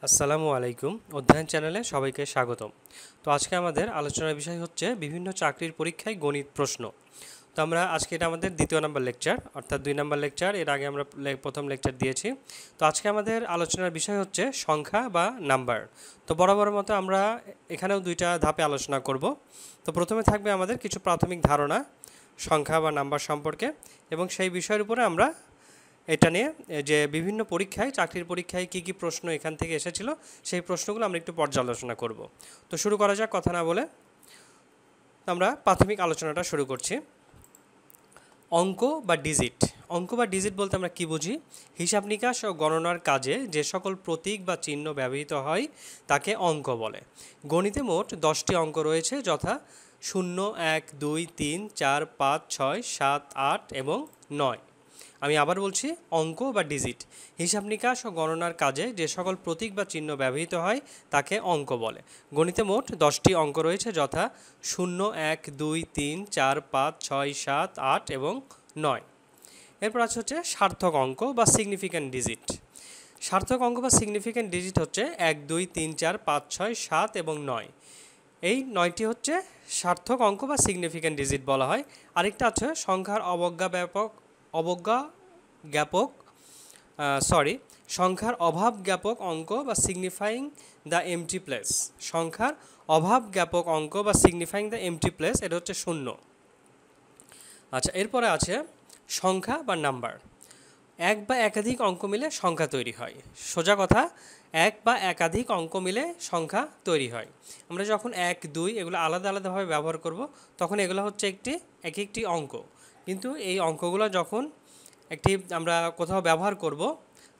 আসসালামু আলাইকুম। অধ্যয়ন চ্যানেলে সবাইকে স্বাগতম। তো আজকে আমাদের আলোচনার বিষয় হচ্ছে বিভিন্ন চাকরির পরীক্ষায় গণিত প্রশ্ন। তো আমরা আজকে এটা আমাদের দ্বিতীয় নাম্বার লেকচার, অর্থাৎ 2 নাম্বার লেকচার। এর আগে আমরা প্রথম লেকচার দিয়েছি। তো আজকে আমাদের আলোচনার বিষয় হচ্ছে সংখ্যা বা নাম্বার। তো বরাবর মতো আমরা এখানেও 2টা ধাপে আলোচনা করব। তো প্রথমে থাকবে আমাদের কিছু প্রাথমিক ধারণা সংখ্যা বা নাম্বার সম্পর্কে, এবং সেই বিষয়ের উপরে আমরা এটা নিয়ে যে বিভিন্ন পরীক্ষায় চাকরির পরীক্ষায় কী কী প্রশ্ন এখান থেকে এসেছিল সেই প্রশ্নগুলো আমরা একটু পর্যালোচনা করব। তো শুরু করা যাক কথা না বলে। আমরা প্রাথমিক আলোচনাটা শুরু করছি। অঙ্ক বা ডিজিট। অঙ্ক বা ডিজিট বলতে আমরা কি বুঝি? হিসাব নিকাশ ও গণনার কাজে যে সকল প্রতীক বা চিহ্ন ব্যবহৃত হয় তাকে অঙ্ক বলে। গণিতে মোট 10টি অঙ্ক রয়েছে, যথা 0, 1, 2, 3, 4, 5, 6, 7, 8 এবং 9। আমি আবার বলছি, অঙ্ক বা ডিজিট হিসাব নিকাশ ও গণনার কাজে যে সকল প্রতীক বা চিহ্ন ব্যবহৃত হয় তাকে অঙ্ক বলে। গণিতে মোট 10টি অঙ্ক রয়েছে, যথা 0, 1, 2, 3, 4, 5, 6, 7, 8 এবং 9। এরপর হচ্ছে সার্থক অঙ্ক বা সিগনিফিক্যান্ট ডিজিট। সার্থক অঙ্ক বা সিগনিফিক্যান্ট ডিজিট হচ্ছে 1, 2, 3, 4, 5, 6, 7 এবং 9। এই 9টি হচ্ছে সার্থক অঙ্ক বা সিগনিফিক্যান্ট ডিজিট বলা হয়। আরেকটা আছে সংখ্যার সংখ্যার অভাব জ্ঞাপক অঙ্ক বা সিগনিফাইং দ্য এমটি প্লেস। সংখ্যার অভাব জ্ঞাপক অঙ্ক বা সিগনিফাইং দ্য এমটি প্লেস, এটা হচ্ছে 0। আচ্ছা, এরপরে আছে সংখ্যা বা নাম্বার। এক বা একাধিক অঙ্ক মিলে সংখ্যা তৈরি হয়। সোজা কথা, এক বা একাধিক অঙ্ক মিলে সংখ্যা তৈরি হয়। আমরা যখন 1, 2 এগুলো আলাদা আলাদাভাবে ব্যবহার করব, তখন এগুলো হচ্ছে এক একটি অঙ্ক। কিন্তু এই অঙ্কগুলো যখন আমরা কোথাও ব্যবহার করব,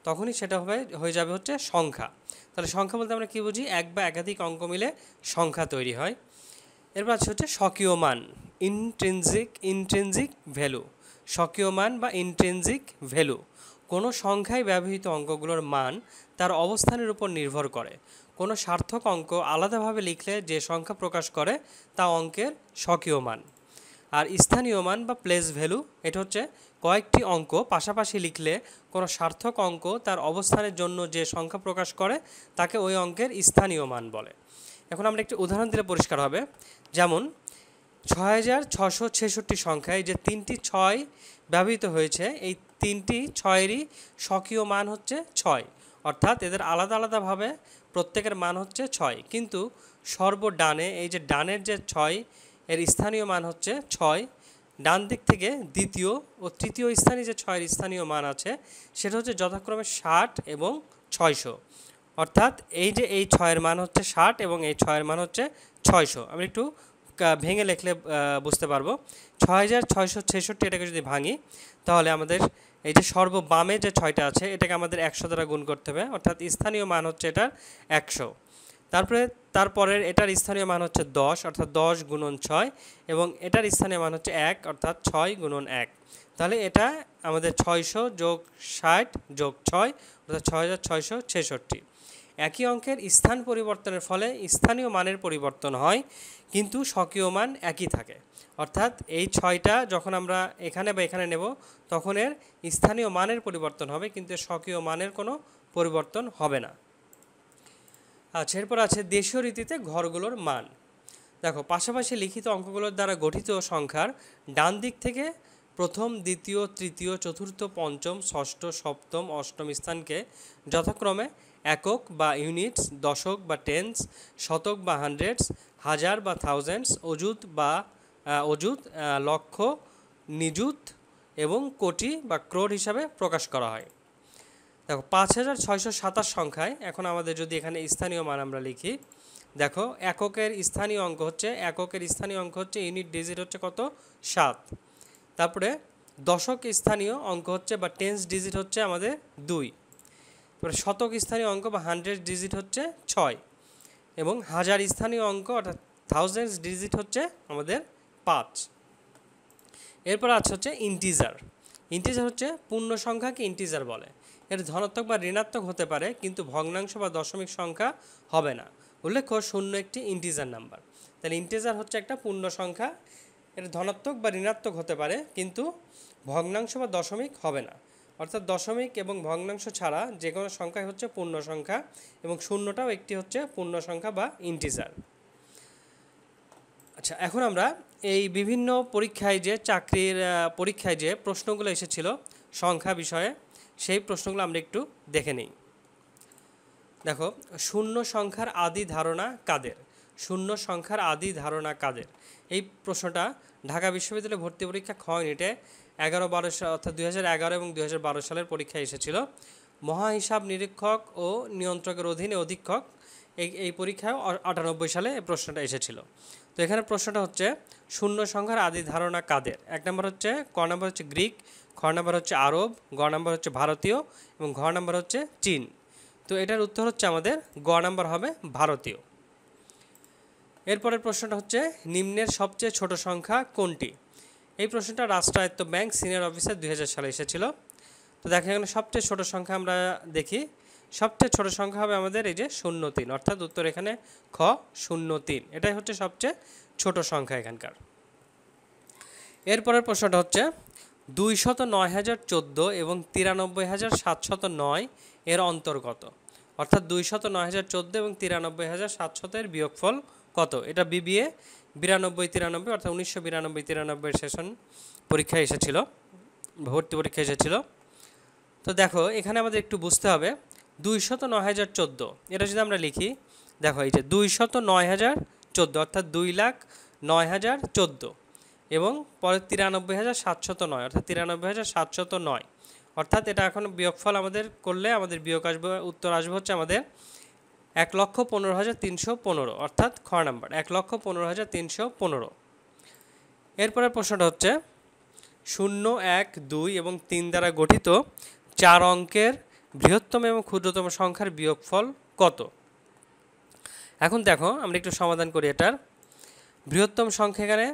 তখনই সেটা হয়ে যাবে হচ্ছে সংখ্যা। তাহলে সংখ্যা বলতে আমরা কী বুঝি? এক বা একাধিক অঙ্ক মিলে সংখ্যা তৈরি হয়। এরপর হচ্ছে স্বকীয় মান, ইন্ট্রিনজিক ভ্যালু। স্বকীয় মান বা ইন্ট্রিনজিক ভ্যালু কোনো সংখ্যায় ব্যবহৃত অঙ্কগুলোর মান তার অবস্থানের উপর নির্ভর করে। কোনো সার্থক অঙ্ক আলাদাভাবে লিখলে যে সংখ্যা প্রকাশ করে তা অঙ্কের স্বকীয় মান। আর স্থানীয় মান বা প্লেস ভ্যালু, এটা হচ্ছে কয়েকটি অঙ্ক পাশাপাশি লিখলে কোনো সার্থক অঙ্ক তার অবস্থানের জন্য যে সংখ্যা প্রকাশ করে তাকে ওই অঙ্কের স্থানীয় মান বলে। এখন আমরা একটি উদাহরণ দিলে পরিষ্কার হবে। যেমন 6666 সংখ্যায় যে 3টি 6 ব্যবহৃত হয়েছে, এই 3টি 6-এরই স্বকীয় মান হচ্ছে 6, অর্থাৎ এদের আলাদা আলাদাভাবে প্রত্যেকের মান হচ্ছে 6, কিন্তু সর্বডানে এই যে ডানের যে 6 এর স্থানীয় মান হচ্ছে 6। ডান দিক থেকে দ্বিতীয় ও তৃতীয় স্থানে যে 6-এর স্থানীয় মান আছে সেটা হচ্ছে যথাক্রমে 60 এবং 600। অর্থাৎ এই যে এই 6-এর মান হচ্ছে 60 এবং এই 6-এর মান হচ্ছে 600। আমি একটু ভেঙে লিখলে বুঝতে পারবো। 6666 এটাকে যদি ভাঙি, তাহলে আমাদের এই যে সর্ববামে যে 6টা আছে এটাকে আমাদের 100 দ্বারা গুণ করতে হবে, অর্থাৎ স্থানীয় মান হচ্ছে এটার 100। তারপরের এটার স্থানীয় মান হচ্ছে 10, অর্থাৎ 10 গুণন 6, এবং এটার স্থানীয় মান হচ্ছে 1, অর্থাৎ 6 গুণন 1। তাহলে এটা আমাদের 600 যোগ 60 যোগ 6, অর্থাৎ 6666। একই অঙ্কের স্থান পরিবর্তনের ফলে স্থানীয় মানের পরিবর্তন হয়, কিন্তু স্বকীয় মান একই থাকে। অর্থাৎ এই 6টা যখন আমরা এখানে বা এখানে নেব, তখন এর স্থানীয় মানের পরিবর্তন হবে, কিন্তু স্বকীয় মানের কোনো পরিবর্তন হবে না। আচ্ছা, এরপর আছে দেশীয় রীতিতে ঘরগুলোর মান। দেখো, পাশাপাশি লিখিত অঙ্কগুলোর দ্বারা গঠিত সংখ্যার ডান দিক থেকে প্রথম, দ্বিতীয়, তৃতীয়, চতুর্থ, পঞ্চম, ষষ্ঠ, সপ্তম, অষ্টম স্থানকে যথাক্রমে একক বা ইউনিটস, দশক বা টেন্স, শতক বা হান্ড্রেডস, হাজার বা থাউজেন্ডস, অযুত, লক্ষ, নিযুত এবং কোটি বা ক্রোড় হিসাবে প্রকাশ করা হয়। দেখো, 5627 সংখ্যায় এখন আমাদের যদি এখানে স্থানীয় মান আমরা লিখি, দেখো এককের স্থানীয় অঙ্ক হচ্ছে ইউনিট ডিজিট হচ্ছে কত? 7। তারপরে দশক স্থানীয় অঙ্ক হচ্ছে বা টেন্স ডিজিট হচ্ছে আমাদের 2। তারপরে শতক স্থানীয় অঙ্ক বা হান্ড্রেড ডিজিট হচ্ছে 6, এবং হাজার স্থানীয় অঙ্ক অর্থাৎ থাউজেন্ডস ডিজিট হচ্ছে আমাদের 5। এরপর হচ্ছে ইন্টিজার। ইন্টিজার হচ্ছে পূর্ণ সংখ্যাকে ইন্টিজার বলে। এর ধনাত্মক বা ঋণাত্মক হতে পারে, কিন্তু ভগ্নাংশ বা দশমিক সংখ্যা হবে না। উল্লেখ্য, 0 একটি ইন্টিজার নাম্বার। তাহলে ইন্টিজার হচ্ছে একটা পূর্ণ সংখ্যা, এর ধনাত্মক বা ঋণাত্মক হতে পারে, কিন্তু ভগ্নাংশ বা দশমিক হবে না। অর্থাৎ দশমিক এবং ভগ্নাংশ ছাড়া যে কোনো সংখ্যাই হচ্ছে পূর্ণ সংখ্যা, এবং শূন্যটাও একটি হচ্ছে পূর্ণ সংখ্যা বা ইন্টিজার। আচ্ছা, এখন আমরা এই বিভিন্ন পরীক্ষায় যে চাকরির পরীক্ষায় যে প্রশ্নগুলো এসেছিল সংখ্যা বিষয়ে, সেই প্রশ্নগুলো আমরা একটু দেখে নিই। দেখো, শূন্য সংখ্যার আদি ধারণা কাদের? শূন্য সংখ্যার আদি ধারণা কাদের? এই প্রশ্নটা ঢাকা বিশ্ববিদ্যালয়ে ভর্তি পরীক্ষা খ ইউনিটে 11-12 অর্থাৎ 2011 এবং 2012 সালের পরীক্ষায় এসেছিল। মহাহিসাব নিরীক্ষক ও নিয়ন্ত্রকের অধীনে অধীক্ষক, এই পরীক্ষায় 98 সালে এই প্রশ্নটা এসেছিল। তো এখানে প্রশ্নটা হচ্ছে শূন্য সংখ্যার আদি ধারণা কাদের? 1 নম্বর হচ্ছে, ক নম্বর হচ্ছে গ্রিক, খ নম্বর হচ্ছে আরব, গ নম্বর হচ্ছে ভারতীয় এবং ঘ নম্বর হচ্ছে চীন। তো এটার উত্তর হচ্ছে আমাদের গ নম্বর হবে ভারতীয়। এরপরের প্রশ্নটা হচ্ছে নিম্নের সবচেয়ে ছোট সংখ্যা কোনটি? এই প্রশ্নটা রাষ্ট্রায়ত্ত ব্যাংক সিনিয়র অফিসার 2000 সালে এসেছিল। তো দেখা গেল সবচেয়ে ছোট সংখ্যা আমরা দেখি, সবচেয়ে ছোট সংখ্যা হবে আমাদের এই যে 03, অর্থাৎ উত্তর এখানে খ 03, এটাই হচ্ছে সবচেয়ে ছোট সংখ্যা এখানকার। এরপরের প্রশ্নটা হচ্ছে 209,014 এবং 93,709 এর অন্তর্গত, অর্থাৎ 209,014 এবং 93,700 এর বিয়োগফল কত? এটা বিবিএ 92-93 অর্থাৎ 1992-93 সেশন পরীক্ষায় এসেছিল, ভর্তি পরীক্ষা এসেছিল। তো দেখো এখানে আমাদের একটু বুঝতে হবে 209,014 এটা যদি আমরা লিখি, দেখো এই যে 209,014 অর্থাৎ 2,09,014 এবং পরে 93,709 অর্থাৎ 93,709, অর্থাৎ এটা এখন বিয়োগফল আমাদের করলে আমাদের বিয়োগ আসবে, উত্তর আসবে হচ্ছে আমাদের 1,15,315, অর্থাৎ খ নাম্বার 1,15,315। এরপরের প্রশ্নটা হচ্ছে 0, 1, 2 এবং 3 দ্বারা গঠিত 4 অঙ্কের বৃহত্তম এবং ক্ষুদ্রতম সংখ্যার বিয়োগফল কত? এখন দেখো আমরা একটু সমাধান করি এটার। বৃহত্তম সংখ্যা এখানে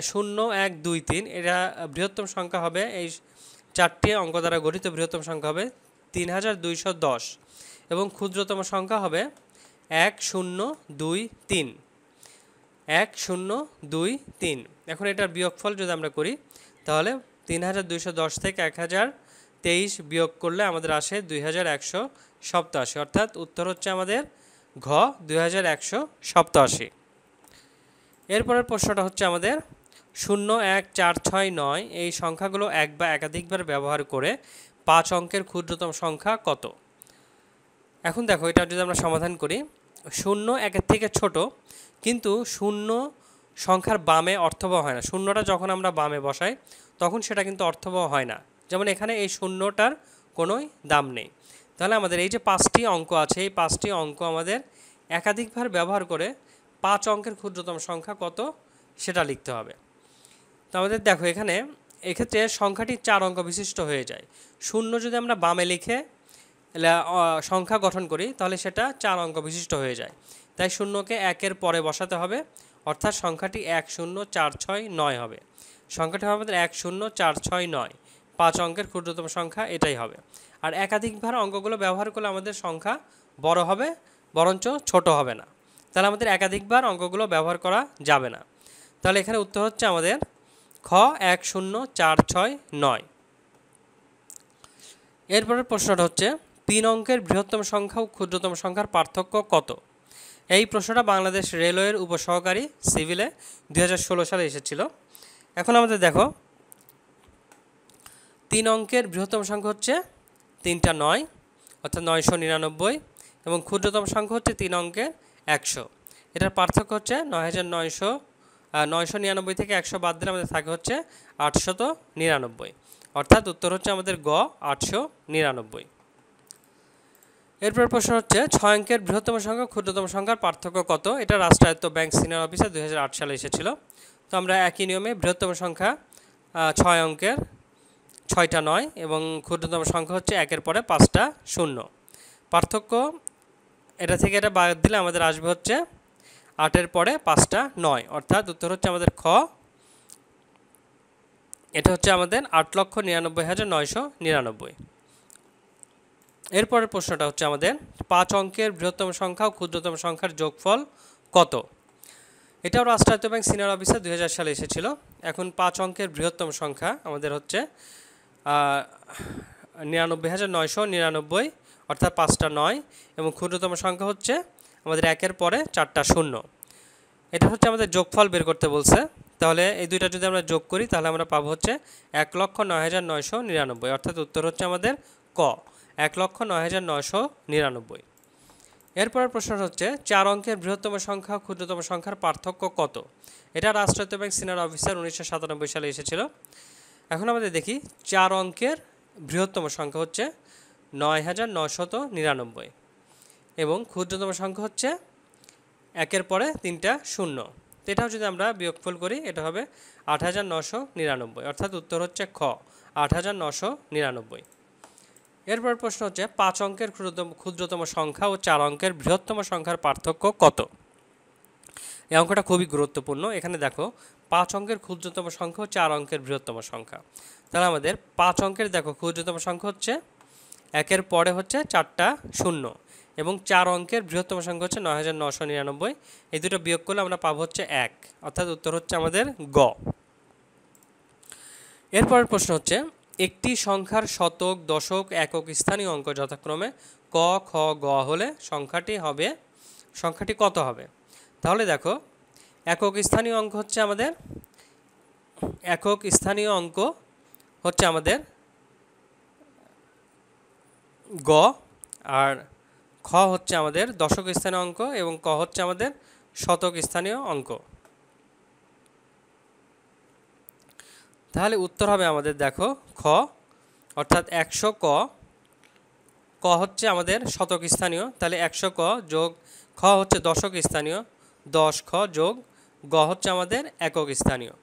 0, 1, 2, 3, এটা বৃহত্তম সংখ্যা হবে, এই 4টি অঙ্ক দ্বারা গঠিত বৃহত্তম সংখ্যা হবে 3,210 এবং ক্ষুদ্রতম সংখ্যা হবে 1, 0, 2, 3, 1, 0, 2, 3। এখন এটার বিয়োগফল যদি আমরা করি তাহলে 3,210 থেকে 1,023 বিয়োগ করলে আমাদের আসে 2,187, অর্থাৎ উত্তর হচ্ছে আমাদের ঘ 2,187। এরপরের প্রশ্নটা হচ্ছে আমাদের 0, 1, 4, 6, 9 এই সংখ্যাগুলো এক বা একাধিকবার ব্যবহার করে 5 অঙ্কের ক্ষুদ্রতম সংখ্যা কত? এখন দেখো এটা যদি আমরা সমাধান করি, 0 1-এর থেকে ছোট, কিন্তু 0 সংখ্যার বামে অর্থবহ হয় না। শূন্যটা যখন আমরা বামে বসাই তখন সেটা কিন্তু অর্থবহ হয় না। যেমন এখানে এই শূন্যটার কোনোই দাম নেই। তাহলে আমাদের এই যে 5টি অঙ্ক আছে, এই 5টি অঙ্ক আমাদের একাধিকবার ব্যবহার করে 5 অঙ্কের ক্ষুদ্রতম সংখ্যা কত সেটা লিখতে হবে। তো আমাদের দেখো এখানে এক্ষেত্রে সংখ্যাটি 4 অঙ্ক বিশিষ্ট হয়ে যায়। 0 যদি আমরা বামে লিখে সংখ্যা গঠন করি তাহলে সেটা 4 অঙ্ক বিশিষ্ট হয়ে যায়, তাই 0কে 1-এর পরে বসাতে হবে, অর্থাৎ সংখ্যাটি 10469 হবে। সংখ্যাটি হবে আমাদের 10469, 5 অঙ্কের ক্ষুদ্রতম সংখ্যা এটাই হবে। আর একাধিকবার অঙ্কগুলো ব্যবহার করলে আমাদের সংখ্যা বড় হবে, বরঞ্চ ছোট হবে না। তাহলে আমাদের একাধিকবার অঙ্কগুলো ব্যবহার করা যাবে না। তাহলে এখানে উত্তর হচ্ছে আমাদের খ 10469। এরপরের প্রশ্নটা হচ্ছে 3 অঙ্কের বৃহত্তম সংখ্যা ও ক্ষুদ্রতম সংখ্যার পার্থক্য কত? এই প্রশ্নটা বাংলাদেশ রেলওয়ের উপসহকারী সিভিলে 2016 সালে এসেছিল। এখন আমাদের দেখো 3 অঙ্কের বৃহত্তম সংখ্যা হচ্ছে 3টা 9 অর্থাৎ 999 এবং ক্ষুদ্রতম সংখ্যা হচ্ছে 3 অঙ্কের 100। এটার পার্থক্য হচ্ছে 999 থেকে 100 বাদ দিলে আমাদের থাকে হচ্ছে 899, অর্থাৎ উত্তর হচ্ছে আমাদের গ 899। এরপর প্রশ্ন হচ্ছে 6 অঙ্কের বৃহত্তম সংখ্যা ক্ষুদ্রতম সংখ্যার পার্থক্য কত? এটা রাষ্ট্রায়ত্ত ব্যাংক সিনিয়র অফিসার 2008 সালে এসেছিল। তো আমরা একই নিয়মে বৃহত্তম সংখ্যা 6 অঙ্কের 6টা 9 এবং ক্ষুদ্রতম সংখ্যা হচ্ছে 1-এর পরে 5টা 0। পার্থক্য এটা থেকে এটা বাদ দিলে আমাদের আসবে হচ্ছে 8-এর পরে 5টা 9, অর্থাৎ উত্তর হচ্ছে আমাদের খ, এটা হচ্ছে আমাদের 8,99,999। এরপরের প্রশ্নটা হচ্ছে আমাদের 5 অঙ্কের বৃহত্তম সংখ্যা ও ক্ষুদ্রতম সংখ্যার যোগফল কত? এটাও রাষ্ট্রায়ত্ত ব্যাংক সিনিয়র অফিসার 2000 সালে এসেছিল। এখন 5 অঙ্কের বৃহত্তম সংখ্যা আমাদের হচ্ছে 99,999 অর্থাৎ 5টা 9 এবং ক্ষুদ্রতম সংখ্যা হচ্ছে আমাদের 1-এর পরে 4টা 0। এটা হচ্ছে আমাদের যোগফল বের করতে বলছে। তাহলে এই দুইটা যদি আমরা যোগ করি তাহলে আমরা পাবো হচ্ছে 1,09,999 অর্থাৎ উত্তর হচ্ছে আমাদের ক 1,09,999। এরপরের প্রশ্ন হচ্ছে 4 অঙ্কের বৃহত্তম সংখ্যা ক্ষুদ্রতম সংখ্যার পার্থক্য কত? এটা রাষ্ট্রায়ত্ত ব্যাংক সিনিয়র অফিসার 1997 সালে এসেছিল। এখন আমাদের দেখি 4 অঙ্কের বৃহত্তম সংখ্যা হচ্ছে 9,999 এবং ক্ষুদ্রতম সংখ্যা হচ্ছে 1-এর পরে 3টা 0। তো এটাও যদি আমরা বিয়োগফল করি এটা হবে 8,999 অর্থাৎ উত্তর হচ্ছে খ 8,999। এরপর প্রশ্ন হচ্ছে 5 অঙ্কের ক্ষুদ্রতম সংখ্যা ও 4 অঙ্কের বৃহত্তম সংখ্যার পার্থক্য কত? এই অঙ্কটা খুবই গুরুত্বপূর্ণ। এখানে দেখো 5 অঙ্কের ক্ষুদ্রতম সংখ্যা ও 4 অঙ্কের বৃহত্তম সংখ্যা। তাহলে আমাদের 5 অঙ্কের দেখো ক্ষুদ্রতম সংখ্যা হচ্ছে 1-এর পরে হচ্ছে 4টা 0 এবং 4 অঙ্কের বৃহত্তম সংখ্যা হচ্ছে 9,999। এই দুটো বিয়োগ করলে আমরা পাবো হচ্ছে 1 অর্থাৎ উত্তর হচ্ছে আমাদের গ। এরপরের প্রশ্ন হচ্ছে একটি সংখ্যার শতক, দশক, একক, স্থানীয় অঙ্ক যথাক্রমে ক, খ, গ হলে সংখ্যাটি কত হবে? তাহলে দেখো একক স্থানীয় অঙ্ক হচ্ছে আমাদের গ, আর খ হচ্ছে আমাদের দশক স্থানীয় অঙ্ক এবং ক হচ্ছে আমাদের শতক স্থানীয় অঙ্ক। তাহলে উত্তর হবে আমাদের দেখো খ অর্থাৎ 100 ক হচ্ছে আমাদের শতক স্থানীয়, তাহলে 100 ক যোগ খ হচ্ছে দশক স্থানীয়, 10 খ যোগ গ হচ্ছে আমাদের একক স্থানীয়।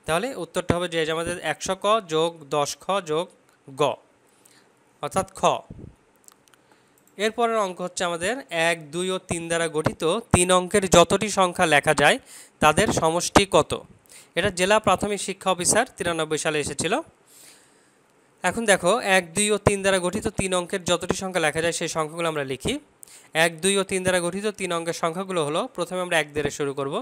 তাহলে উত্তরটা হবে যে আমাদের 100 ক যোগ 10 খ যোগ গ অর্থাৎ খ। এরপরের অঙ্ক হচ্ছে আমাদের 1, 2 ও 3 দ্বারা গঠিত 3 অঙ্কের যতটি সংখ্যা লেখা যায় তাদের সমষ্টি কত? এটা জেলা প্রাথমিক শিক্ষা অফিসার 93 সালে এসেছিল। এখন দেখো 1, 2 ও 3 দ্বারা গঠিত 3 অঙ্কের যতটি সংখ্যা লেখা যায় সেই সংখ্যাগুলো আমরা লিখি। 1, 2 ও 3 দ্বারা গঠিত 3 অঙ্কের সংখ্যাগুলো হলো, প্রথমে আমরা 1 দ্বারা শুরু করব,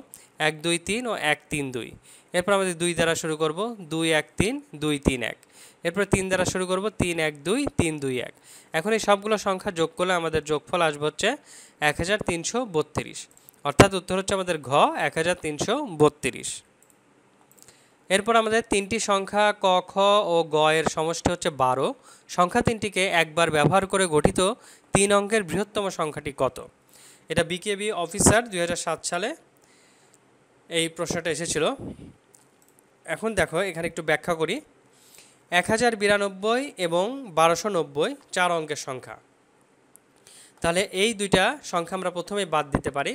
1, 2, 3 ও 1, 3, 2। এরপর আমাদের 2 দ্বারা শুরু করব, 2, 1, 3, 2, 3, 1। এরপর 3 দ্বারা শুরু করব, 3, 1, 2, 3, 2, 1। এখন এই সবগুলো সংখ্যা যোগ করলে আমাদের যোগফল আসবে হচ্ছে 1332 অর্থাৎ উত্তর হচ্ছে আমাদের ঘ 1332। এরপর আমাদের 3টি সংখ্যা ক, খ ও গ এর সমষ্টি হচ্ছে 12। সংখ্যা 3টিকে একবার ব্যবহার করে গঠিত 3 অঙ্কের বৃহত্তম সংখ্যাটি কত? এটা বিকেবি অফিসার 2007 সালে এই প্রশ্নটা এসেছিল। এখন দেখো এখানে একটু ব্যাখ্যা করি। 1092 এবং 1290 4 অঙ্কের সংখ্যা। তাহলে এই দুইটা সংখ্যা আমরা প্রথমেই বাদ দিতে পারি।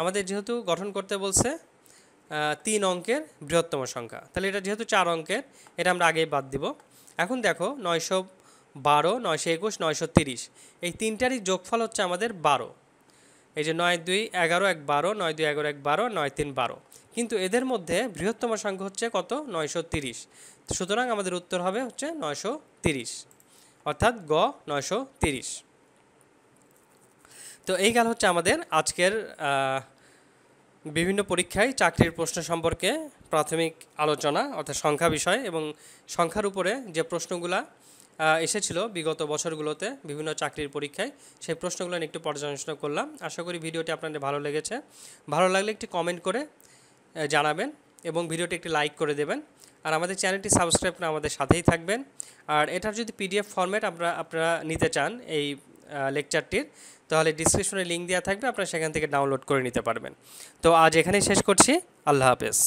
আমাদের যেহেতু গঠন করতে বলছে 3 অঙ্কের বৃহত্তম সংখ্যা, তাহলে এটা যেহেতু 4 অঙ্কের এটা আমরা আগেই বাদ দিব। এখন দেখো 912, 921, 930 এই তিনটারই যোগফল হচ্ছে আমাদের 12। এই যে 9, 2, 11, 1, 12, 9, 2, 11, 1, 12, 9, 3, 12। কিন্তু এদের মধ্যে বৃহত্তম সংখ্যা হচ্ছে কত? 930। সুতরাং আমাদের উত্তর হবে হচ্ছে 930 অর্থাৎ গ 930। তো এই গেল হচ্ছে আমাদের আজকের বিভিন্ন পরীক্ষায় চাকরির প্রশ্ন সম্পর্কে প্রাথমিক আলোচনা, অর্থাৎ সংখ্যা বিষয় এবং সংখ্যার উপরে যে প্রশ্নগুলো এসেছিল বিগত বছরগুলোতে বিভিন্ন চাকরির পরীক্ষায়, সেই প্রশ্নগুলো নিয়ে একটু পর্যালোচনা করলাম। আশা করি ভিডিওটি আপনাদের ভালো লেগেছে। ভালো লাগলে একটি কমেন্ট করে জানাবেন এবং ভিডিওটি একটি লাইক করে দেবেন। আর আমাদের চ্যানেলটি সাবস্ক্রাইব করে আমাদের সাথেই থাকবেন। আর এটার যদি পিডিএফ ফরম্যাট আপনারা নিতে চান এই লেকচারটির, তাহলে ডিসক্রিপশনে লিঙ্ক দেওয়া থাকবে, আপনারা সেখান থেকে ডাউনলোড করে নিতে পারবেন। তো আজ এখানেই শেষ করছি। আল্লাহ হাফেজ।